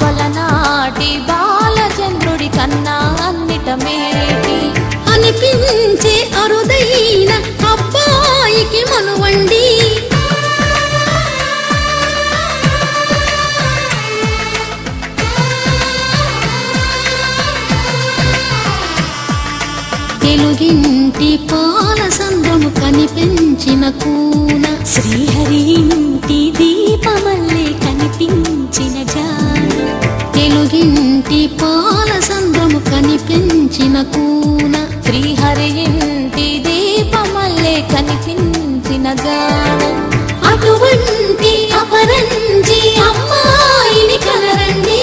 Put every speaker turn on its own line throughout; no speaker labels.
పలనాటి బాలచంద్రుడి కన్నా అన్నిట మేటి
అనిపించే అరుదైన అబ్బాయికి మనువండి తెలుగింటి పాల సంద్రము కనిపించిన కూన
శ్రీహరి ఇంటి దీపమల్లే కనిపించిన జాడు
తెలుగింటి పాల సంద్రము కనిపించిన కూన
శ్రీహరి ఇంటి దీపమల్లే కనిపించిన జాడు
అటువంటి అపరంజి అమ్మాయిని కలరండి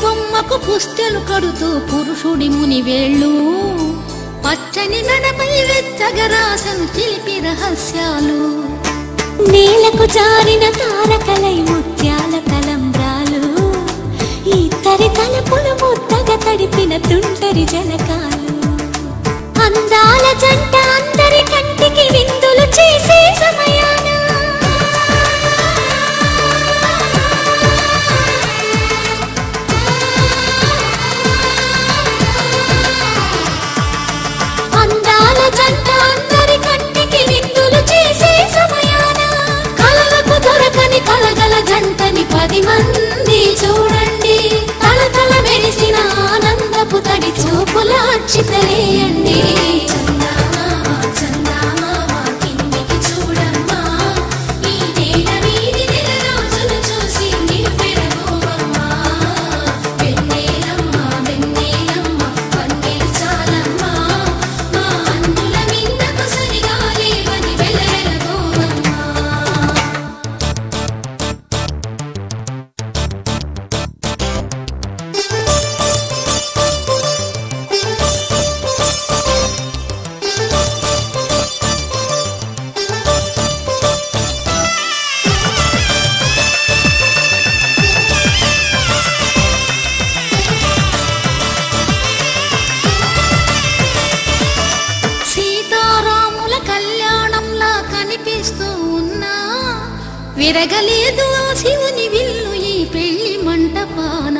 బొమ్మకు పుస్తెలు కడుతూ పురుషుడి ముని వేళ్ళు పచ్చని నడపై వెచ్చగరాసను చిలిపి రహస్యాలు
నేలకు జారిన తారకలై ముత్యాల తలంబ్రాలు ఇద్దరి తలపులు ముద్దగా తడిపిన తుంటరి జలకాలు అందాల జంట అందరి కంటికి విందులు చేసే సమయాన
కలగల జంటని 10 మంది చూడండి తలతల మెరిసిన ఆనందపు తడి చూపుల అచ్చితలేయండి విరగలేదు శివుని విల్లు ఈ పెళ్లి మంటపాన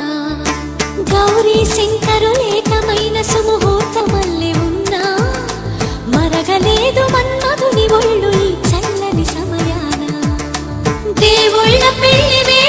గౌరీ శంకరులేకమైన సుముహూర్తమల్లె ఉన్నా మరగలేదు మన్మధుని ఒళ్ళు ఈ చల్లని సమయాన
దేవుళ్ళ పెళ్లి